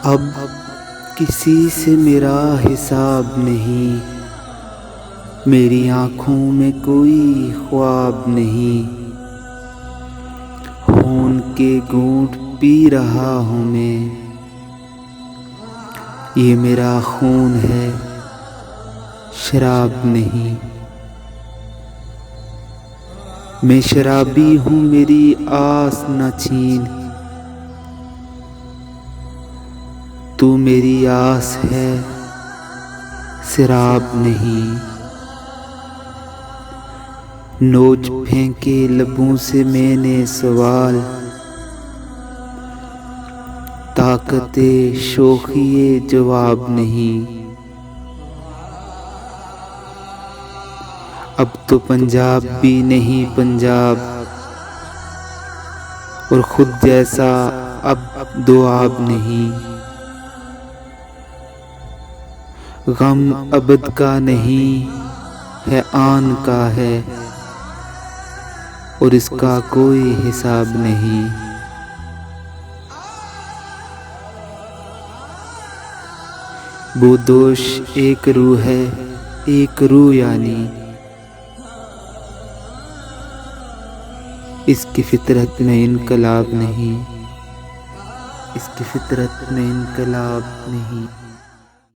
اب کسی سے میرا حساب نہیں، میری آنکھوں میں کوئی خواب نہیں، خون کے گھونٹ پی رہا ہوں میں، یہ میرا خون ہے شراب نہیں، میں شرابی ہوں میری آس نہ چھین، تو میری آس ہے سراب نہیں، نوچ پھینکے لبوں سے میں نے سوال، طاقت شوخی جواب نہیں، اب تو پنجاب بھی نہیں پنجاب، اور خود جیسا اب دواب نہیں، غم ابد کا نہیں ہے آن کا ہے، اور اس کا کوئی حساب نہیں، وہ دوش ایک روح ہے ایک روح یعنی، اس کی فطرت میں انقلاب نہیں، اس کی فطرت میں انقلاب نہیں۔